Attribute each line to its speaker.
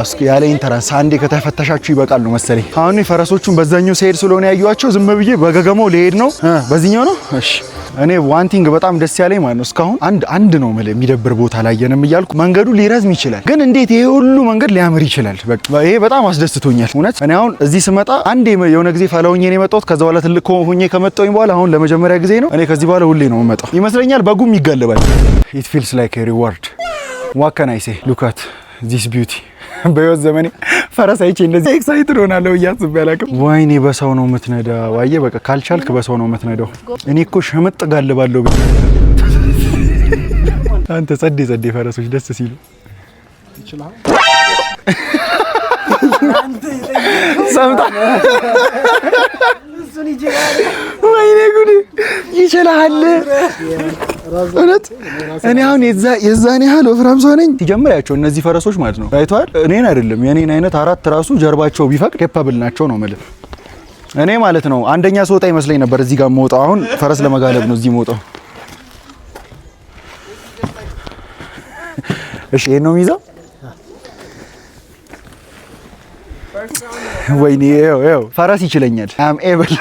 Speaker 1: እስኪ ያለ ኢንተራንስ አንዴ ከተፈተሻችሁ ይበቃል ነው መሰለኝ። አሁን ፈረሶቹን በዛኛው ሲሄድ ስለሆነ ያዩዋቸው ዝም ብዬ በገገመው ልሄድ ነው። በዚህኛው ነው። እሺ እኔ ዋንቲንግ በጣም ደስ ያለኝ ማለት ነው እስካሁን አንድ ነው ማለት የሚደብር ቦታ አላየንም እያልኩ መንገዱ ሊረዝም ይችላል፣ ግን እንዴት ይሄ ሁሉ መንገድ ሊያምር ይችላል? በቃ ይሄ በጣም አስደስቶኛል እውነት። እኔ አሁን እዚህ ስመጣ አንዴ የሆነ ጊዜ ፈላውኝ ነው የመጣሁት። ከዛ በኋላ ትልቅ ሆኜ ከመጣሁኝ በኋላ አሁን ለመጀመሪያ ጊዜ ነው። እኔ ከዚህ በኋላ ሁሌ ነው የምመጣው ይመስለኛል። በጉም ይጋለባል። it feels like a reward. what can I say? look at this beauty. በህይወት ዘመኔ ፈረስ አይቼ እንደዚህ ኤክሳይትድ ሆናለሁ እያስብ ያላቅም። ወይኔ በሰው ነው የምትነዳው። አየህ በቃ ካልቻልክ በሰው ነው የምትነዳው። እኔ እኮ ሸመጥ ጋልባለሁ። አንተ ጸዴ ፈረሶች ደስ ሲሉ ይችላል። ሰምታ ወይኔ ጉድ ይችላል እውነት። እኔ አሁን የዛኔ ያህል ወፍራም ሰው ነኝ። ሲጀምራቸው እነዚህ ፈረሶች ማለት ነው አይተዋል። እኔን አይደለም የኔን አይነት 4 ራሱ ጀርባቸው ቢፈቅድ ኬፓብል ናቸው ነው ማለት። እኔ ማለት ነው አንደኛ ሰውጣ ይመስለኝ ነበር እዚህ ጋር የምወጣው። አሁን ፈረስ ለመጋለብ ነው እዚህ የምወጣው። እሺ ይሄን ነው የሚይዘው። ወይኔ ፈረስ ይችለኛል። አም ኤብል